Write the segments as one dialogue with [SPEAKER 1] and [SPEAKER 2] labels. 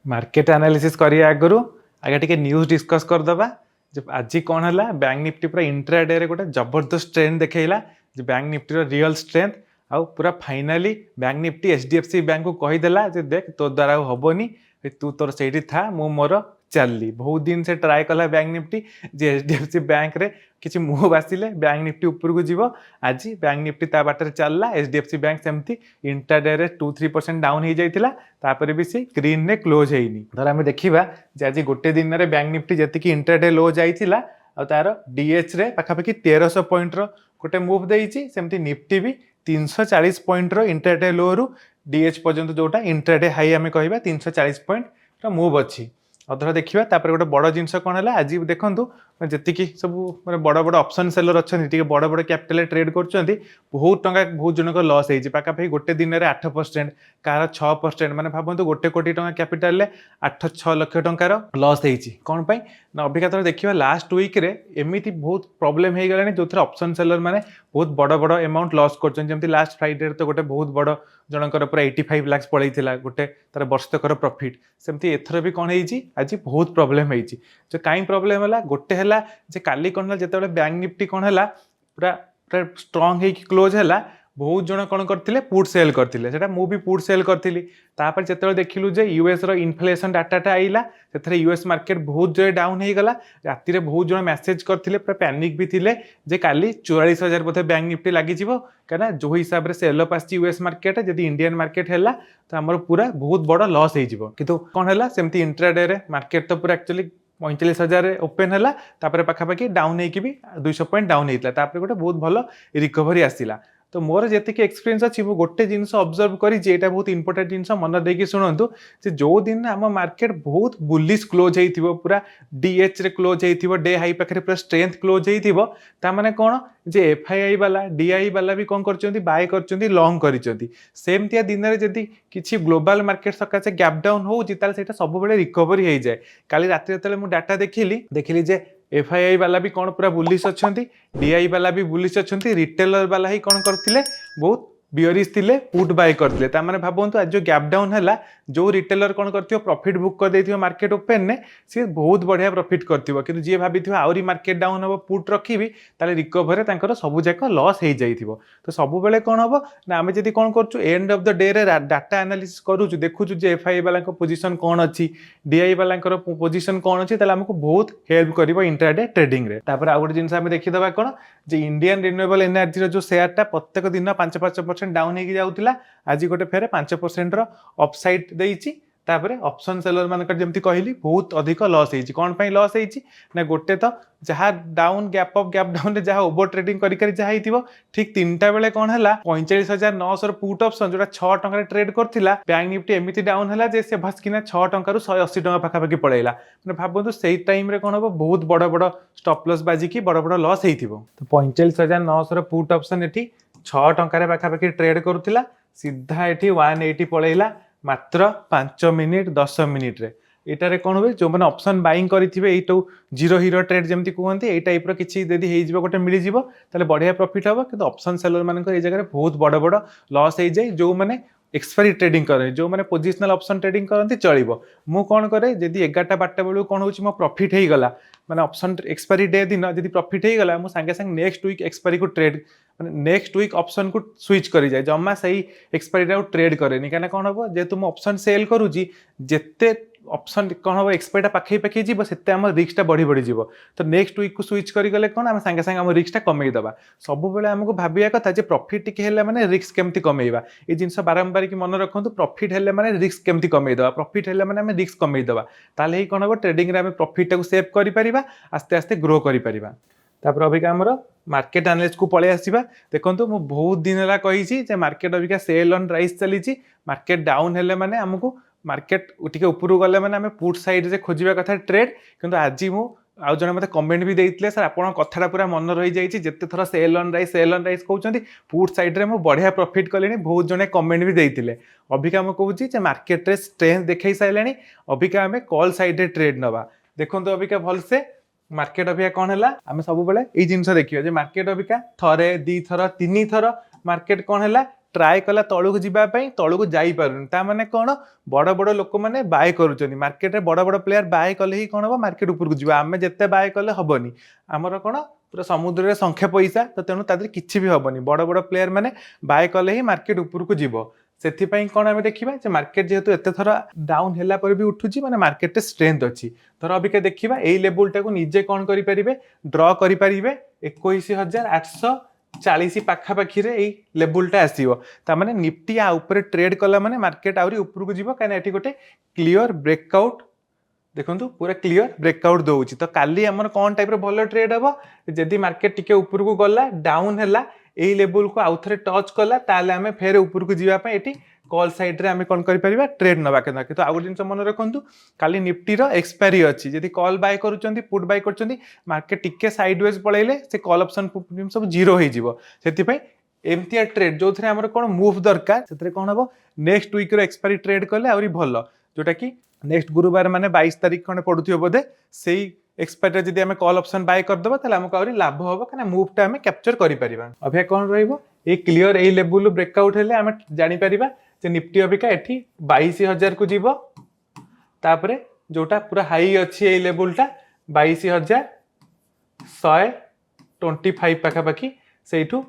[SPEAKER 1] Market analysis करिया आगु आगे टे न्यूज डिस्कस करदे आज कौन है बैंक निफ्टी पूरा इंट्राडे रे गोटे जबरदस्त ट्रेंड देखला बैंक निफ्टी रियल स्ट्रेंथ आउ पूरा finally bank Nifty HDFC bank को कहीदेला देख तो द्वारा हेनी तू तोर से था मु मोर चलली बहुत दिन से ट्राए कला बैंक निफ्टी जे एचडीएफसी बैंक रे किसी मुह बासिले बैंक निफ्टी ऊपर को जीव आज बैंक निफ्टी ता बाटर चलला एचडीएफसी बैंक सेमती इंट्राडे रे 2-3% डाउन हो जाइतिला तापर भी से ग्रीन ने क्लोज हेइनी धर आमे देखिबा जे आज गोटे दिन रे बैंक निफ्टी जति इंट्राडे लो जाइतिला आ तार डीएच रे पाखापाखि 1300 पॉइंट रो गोटे मूव देइछि सेमती निफ्टी भी 340 पॉइंट रो इंट्राडे लो रु डीएच पर्यंत जोटा इंट्राडे हाई आमे कहबा 340 पॉइंट रो मूव अछि अधर देखिबा तापर गोटे बड़ जिनस कोन हला आज देखंतु जति सब माने बड़ बड़ ऑप्शन सेलर अच्छे बड़ बड़ कैपिटल ट्रेड कर बहुत टंका बहुत जनक लॉस होती पाखापाखि गोटे दिन में 8% कार 6% माने भावतु गोटे कोटी टंका कैपिटल 8-6 लाख टंकार लॉस होती कौन पाई ना अभिका थोड़ा देखिए लास्ट वीक रे एमती बहुत प्रॉब्लम हो गलानी जो थे ऑप्शन सेलर माने बहुत बड़ बड़ अमाउंट लॉस कर लास्ट फ्राइडे तो गोटे बहुत बड़ जनकर पूरा 85 लाख पड़ेगा गोटे तार वर्षकर प्रॉफिट सेमती एथर भी कौन है आज बहुत प्रॉब्लम है जो कहीं प्रॉब्लम है गोटे है जे काली कौन है जिते बैंक निफ्टी कौन है पूरा पूरा स्ट्रंग है क्लोज है बहुत जन कौन करते पुट सेल करते मुझे पुट सेल करी तापर जो देखिलु जे यूएस रो इन्फ्लेशन डाटाटा आइला से यूएस मार्केट बहुत जो डाउन हो गला राति रे बहुत जन मेसेज करते पूरा पैनिक भी थिले जे काली 44,000 बोधे बैंक निफ्टी लगी कहीं जो हिसाब से सेल अप आसी यूएस मार्केट जब इंडियन मार्केट है तो आमर पूरा बहुत बड़ लॉस हो कौन है सेमती इंट्राडे रे मार्केट तो पूरा एक्चुअली 45,000 ओपन है तापर पाखापाखि डाउन होगी भी 200 पॉइंट डाउन होता गोटे बहुत भल रिकवरी आसला तो मोर जी एक्सपीरियंस अच्छी वो गोटे जिनस ऑब्जर्व करी बहुत इंपोर्टेंट जिनस मन देकी शुणु से जो दिन आम मार्केट बहुत बुलिश क्लोज हो पूरा डीएच रे क्लोज हो डे हाई पाखे पूरा स्ट्रेंथ क्लोज हो माने कौन जे एफआईआई वाला डीआई वाला भी कौन कर बाय कर लॉन्ग करमती दिन में जदि किसी ग्लोबल मार्केट सकाशे गैप डाउन होता सब रिकवरी हो जाए काली रात जो डाटा देखिली जे एफआईआई वाला भी कौन पूरा बुलिश अच्छा डीआई वाला भी बुलिश अच्छा रिटेलर वाला ही कौन करते बहुत बियरिश थिले पुट बाय करते माने भावतु आज जो गैप डाउन है जो रिटेलर कौन कर प्रॉफिट बुक कर दे मार्केट ओपन ने सी बहुत बढ़िया प्रॉफिट कर जी भाभी आहरी मार्केट डाउन हम पुट रखी ताले रिकवरी सब जाक लॉस हो जाइए तो सब बेले कौन हम ना आम जब कौन कर एंड ऑफ द डे रे डाटा एनालिसिस करूँ देखुँ एफआई वाला पोजीशन कौन अच्छी डीआई वाला पोजीशन कौन अच्छी आमको बहुत हेल्प कर इंट्राडे ट्रेडिंग रे तापर आउ गोटे जिनस आम देखीदा कौन जे इंडियन रिन्यूएबल एनर्जी जो शेयरटा प्रत्येक दिन 5% डाउन हो जाऊला आज गोटे फेर 5% अपसाइड देइछि तापर ऑप्शन सेलर मानकर जमती कहली बहुत अधिक लॉस होती कौन पाई लॉस होती ना गोटे तो जहाँ down gap up gap down रे जहाँ ओवर ट्रेडिंग करी जहाँ ठीक 3टा बेले कौन है 45,900 पुट ऑप्शन जो 6 टंका ट्रेड करथिला बैंक निफ्टी एमती डाउन है से भस्किना 6 टंका 180 टंका पाखापाखि पड़ेगा मैंने भावतु से टाइम रे कौन हम बहुत बड़ बड़ स्टॉप लॉस बाजिकी बड़ बड़ लॉस हो तो 45,900 पुट ऑप्शन एठी 6 टंका पाखापाखि ट्रेड करुला सीधा ये 180 पड़ेगा मात्र 5 मिनिट 10 मिनिट रे एटारे कौन हुए जो मैंने ऑप्शन बाइंग करेंगे ये जीरो हीरो ट्रेड जमी कहते ये टाइप किसी यदि गोटे मिल जाए बढ़िया प्रॉफिट हम कि ऑप्शन सेलर मान जगह बहुत बड़ बड़ लॉस हो जाए जो मैंने एक्सपायरी ट्रेडिंग करें जो मैंने पोजिशनल ऑप्शन ट्रेडिंग करते चलो मु कौन करे जदि 11-12 बेलू कौन हो मो प्रॉफिट हो गला माने ऑप्शन एक्सपायरी डे दिन जब प्रॉफिट हो गला मु सांगे सांगे नेक्स्ट वीक एक्सपायरी को ट्रेड नेक्स्ट वीक ऑप्शन को स्विच करी जाए जमा सही एक्सपायरी ट्रेड करेनि कहीं कौन हम जेहेतु मुझे ऑप्शन सेल करुँची जिते ऑप्शन कौन हम एक्सपायरी पाखे पाखे जीव से रिस्कटा बढ़ी बढ़ी जीव तो नेक्स्ट वीक को स्विच करगले कौन आम सांगे सांगे आम रिस्कटा कमेदबा सब बेले आमको भाविया कथा जे प्रॉफिट टिके हेले माने रिस्क केमती कमेइबा ये जिनस बारंबार की मन रखु प्रॉफिट हेले माने रिस्क केमती कमेदबा प्रॉफिट हेले माने आम रिस्क कमेदबा ताले ही कौन हम ट्रेडिंग रे आम प्रॉफिट को सेव करि परिबा आस्ते आस्ते ग्रो करि परिबा तापर अबिका हमर मार्केट एनालिसिस को पळे आसीबा देखंतु मु बहुत दिन हला कहिछि जे मार्केट अबिका सेल ऑन राइज चलीछि मार्केट डाउन हेले माने हमको मार्केट टिके ऊपर गले माने आमे पुट साइड रे खोजिबा कथा ट्रेड किंतु आज मु आउ जने मते कमेंट भी देइतले सर आपण कथाटा पूरा मन रही जाइछि जत्ते थरा सेल ऑन राइज कहउछंती पुट साइड रे मु बढ़िया प्रॉफिट कलेनी बहुत जने कमेंट भी देइतिले अबिका हम कहउछि जे मार्केट रे स्ट्रेंथ देखै साइलेनी अबिका हमें कॉल साइड रे ट्रेड नबा देखंतु अबिका भलसे मार्केट अबिका कौन है आम सब बेले ये जिनस देखिए जे मार्केट अबिका थरे 2 थर 3 थर मार्केट कौन है ट्राए कला तलू को जीवाई तलू जापार ता माने कौन बड़ बड़ लोक मैंने बाय कर मार्केट में बड़ बड़ प्लेयर बाय कले ही कौन हम मार्केट उपरको जी आम जिते बाय कले हेनी आमर कौन पूरा समुद्र में संख्या पैसा तो तेणु तादेह किसी भी हेनी बड़ बड़ प्लेयर मैंने बाय कले ही मार्केट उपरको जीव से कौन आम देखा मार्केट जेहेतु एत थर डाउन है भी उठुची माने मार्केट रे स्ट्रेंथ अच्छी धर अबिका देखा यही लेवल टाक निजे कौन करेंगे ड्र करेंगे 21,840 पाखापाखि लेवलटा आसो ताने निफ्टी आ ऊपर ट्रेड कला माने मार्केट आहरी उपरको जीव कहीं गोटे क्लियर ब्रेकआउट देखो पूरा क्लियर ब्रेकआउट दौर तो काली आमर कौन टाइप भल ट्रेड हम जदि मार्केट टिके उपरको गला डाउन है यही लेवल को आउ थे टच कला ताले आम फेर उपरको जीवाई ये कॉल साइड रे आम कौन कर ट्रेड नवा कि आउ गोटे जिन मन रखु काली निफ्टीर एक्सपायरी अच्छी जदि कॉल बाय करुँच पुट बाय कर मार्केट टिके साइडवेज पलैले से कॉल ऑप्शन सब जीरो हो एमती ट्रेड जो थे आम कौन मूव दरकार से कौन हम नेक्स्ट वीक एक्सपायरी ट्रेड कले आहरी भल जोटा कि नेक्स्ट गुरुवार माने 22 तारीख खंडे पड़ुथिबो बोधे से एक्सपायरी जदि आम कॉल ऑप्शन बाय करदबा ताले हमको आहरी लाभ होबो कना मूवटा आम कैप्चर करि परिबा अबे कौन रहइबो ए क्लियर ए लेवल ब्रेकआउट हेले आम जानि परिबा जे निफ्टी अबिका एठी 22,000 को जीवो तापरे जोटा पूरा हाई अच्छी ए लेवलटा 22,125 पाखापाखि सेठू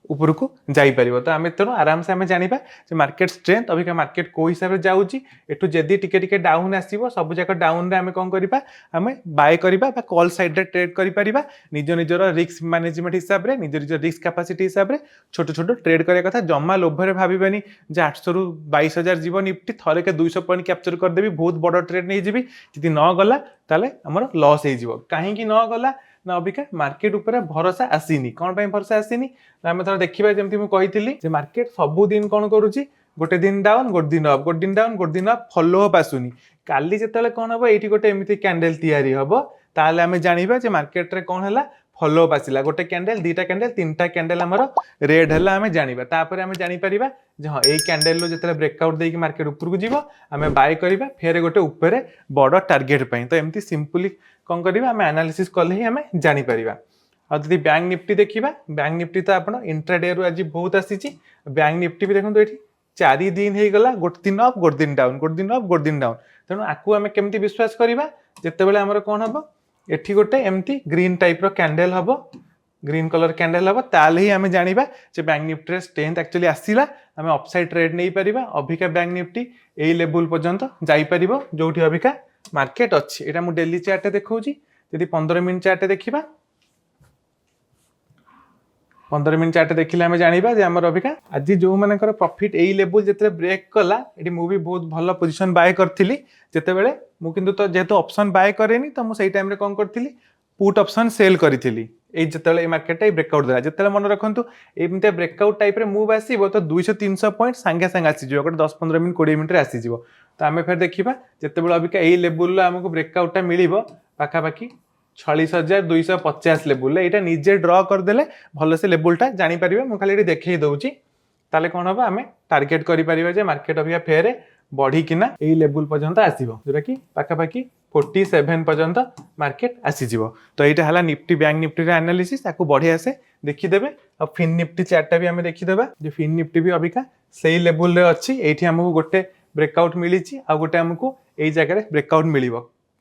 [SPEAKER 1] उपरको जापर तो आम तेणु आराम से आम जाना मार्केट स्ट्रेंथ अभी मार्केट को हिसाब से जाऊँगी एठू जदि टिके डाउन आसो सब जाक डाउन आम कौन करवा आम बाय करवा कॉल साइड रे ट्रेड करा निज निजर रिस्क मैनेजमेंट हिसाब से निज निज रिस्क कैपेसिटी हिसाब से छोट छोट ट्रेड करिया कथा जमा लोभरे भावनी जे 800 रु 22,000 जीव निफ्टी थरे के 200 पॉइंट कैप्चर करदेवी बहुत बड़ ट्रेड नहीं जी जी न गला ताले हमर लॉस हो कहीं न गला ना अबिका मार्केट ऊपर भरोसा आसीनी कौन पे भरोसा आसीनी आम थोड़ा देखा जमी मुझे मार्केट सबुदिन कौन करुच्ची गोटे दिन डाउन गोटे दिन अप गोटे दिन डाउन गोटे दिन अप फॉलो अप आसुनी काली जिते कौन हम ये गोटे एमती कैंडल तैयारी हम ताले आम जाना मार्केट रे कौन है फॉलो अप आसला गोटे कैंडल दुईटा कैंडल तीनटा कैंडल आमर रेड है आम जाना तापर आम जापर हाँ यही कैंडल जो ब्रेकआउट देकी मार्केट उपरको जीव आम बाय करवा फेर गोटे ऊपर बड़ टार्गेट तो एमती सिंपली कौन करवा आम एनालिसिस कले ही आम जापर आदि बैंक निफ्टी देखा बैंक निफ्टी तो आप इंट्राडे रु आज बहुत आसी बैंक निफ्टी भी देखो ये 4 दिन हो गला गोटे दिन अप गोटे दिन डाउन गोटे दिन अप गोटे दिन डाउन तेणु आपको आम केमती विश्वास करवा जितेबाला आमर कौन हम एठी गोटे एमती ग्रीन टाइप रो कैंडल हम ग्रीन कलर कैंडल हम ताले ही आम जाना बैंक निफ्टी स्ट्रेंथ एक्चुअली आसला आम अपसाइड ट्रेड नहीं पारिबा अभिका बैंक निफ्टी यही लेवल पर्यंत जाइपर जो अभिका मार्केट अच्छी यहाँ मुझे डेली चार्ट देखा जदि 15 मिनट चार्ट देखा 15 मिनट चार्ट देखिले आम जाना आमर अभिका आज जो मानकर प्रॉफिट यही लेवल जिते ब्रेक कला ये मुझे बहुत भल पोजिशन बाय करी जितेबले मुझे तो जेहेतु ऑप्शन बाय करेनी तो मुझे टाइम कौन करी पुट ऑप्शन सेल करी जिते मार्केट ब्रेकआउट देला जिते मन रखु एमती ब्रेकआउट टाइप मूव आसो तो 200-300 पॉइंट सांगे सांगे आसीज गोटे 10-15 मिनट 20 मिनट आसीज तो आम फिर देखा जिते अबिका यही लेवल आमको ब्रेकआउटा मिल पाखापाखि 46,250 लेवल यहाँ निजे ड्र करदे भल से लेवलटा जापर मुझे खाली देखई दूसरी ताले कौन हम आम टार्गेट करें मार्केट अभी फेर बढ़िकिना यही लेवल पर्यंत आसो जोटा कि पाखापाखि 47 पर्यंत मार्केट आसीज तो यहाँ है निफ्टी बैंक निफ्टी एनालिसिस आपको बढ़िया से देखीदे और फिन निफ्टी चार्टा भी आम देखीदे जो फिन निफ्टी भी अबिका से लेवल अच्छी ये आमको गोटे ब्रेकआउट मिली आ गोटे आमको यही जगह ब्रेकआउट मिल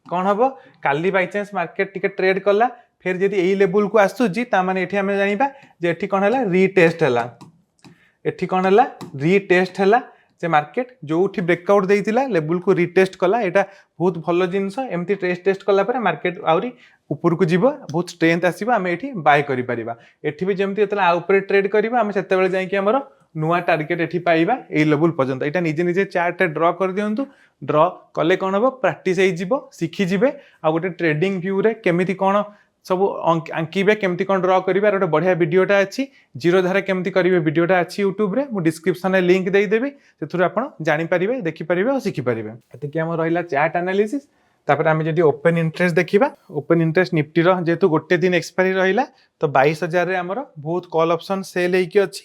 [SPEAKER 1] कौन हम काली बाई चान्स मार्केट टिके ट्रेड कला फिर जब यही लेवल को आसूची ताने ये आम जाना जे एठी कौन है रिटेस्ट है एठी कौन है रिटेस्ट है जे मार्केट जो ब्रेकआउट देइतिला लेवल को रिटेस्ट कला यहाँ बहुत भल जिनस एमती टेस्ट कला मार्केट आहरी ऊपर को जीव बहुत स्ट्रेंथ आसो आम ये बाय करा एठी भी जमी आउपर ट्रेड करवा आम से जाइए नुआ टार्गेट एठी पाइबा ए लेवल पर्यंत यहाँ निजे निजे चार्ट ड्र कर दिंतु ड्र कले कौन हम प्रैक्टिस शिखिजे आ गोटे ट्रेडिंग व्यू रे केमिति कौन सब आंकिबे केमती कौन ड्र करिबा गोटे बढ़िया वीडियोटा अच्छी जीरो धारा केमती करिवे वीडियोटा अच्छी यूट्यूब रे मु डिस्क्रिप्शन में लिंक देदेवी से आपड़ जापर देखिपारे और शिखिपारे एतिक आम रहा चार्ट एनालिसिस तापर आम जब ओपन इंटरेस्ट देखा ओपन इंटरेस्ट निफ्टीर जेहेतु गोटे दिन एक्सपायरी रहा तो 22,000 आमर बहुत कॉल ऑप्शन सेल होगी अच्छी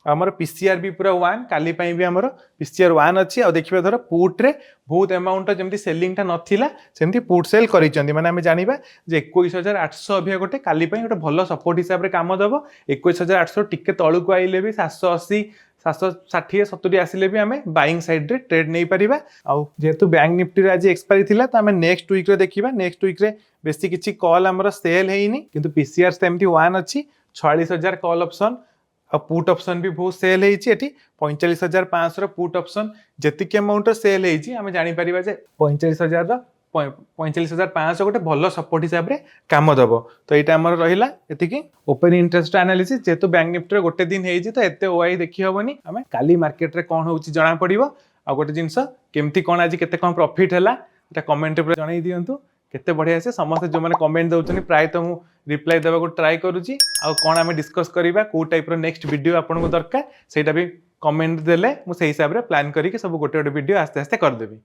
[SPEAKER 1] आमर पीसीआर भी पूरा 1 काली भी आमर पीसीआर 1 अच्छी आ देखिए धर पुट रे बहुत अमाउंट जमी सेलिंगटा नाला सेमती पुट सेल कर आम जाना 21,800 अभी गोटे काली गोटे भल सपोर्ट हिसाब से कम दब 21,800 टिके तलू को आइले भी 780 760-70 आसिले भी आम बाइंग साइड रे ट्रेड नहीं पारिबा। आउ जेहेतु बैंक निफ्टी आज एक्सपायरी थिला तो आम नेक्स्ट वीक रे देखिबा। नेक्स्ट वीक रे बेसी किछि कॉल हमर सेल हेइनी किंतु पीसीआर सेमती 1 अछि 46,000 कॉल ऑप्शन आ पुट ऑप्शन भी बहुत सेल हेइछि। एठी 45,500 रो पुट ऑप्शन जेतिके अमाउंट सेल हेइछि आम जानि परिबा जे 45,000 रो 45,500 गोटे भल सपोर्ट हिसाब से काम दब। तो यहाँ आम रहा ये ओपन इंटरेस्ट एनालिसिस जेहेतु बैंक निफ्टी गोटे दिन हो तो एत ओआई देखी हेनी आम काली मार्केट रे कौन हो जना पड़ो। आ गोटे जिनस केमती कौन आज के प्रॉफिट है कमेंट जन दिंतु केते बढ़िया से समस्त जो मैंने कमेंट दौरान प्राय तो मुझे रिप्लाई देवा ट्राए करुँची। कौन आम डिस्कस करवा कौ टाइप नेक्स्ट वीडियो आपको दरकार से भी कमेंट देले मुझे हिसाब से प्लान करके सब गोटे गोटे वीडियो आस्ते आस्ते करदेवी।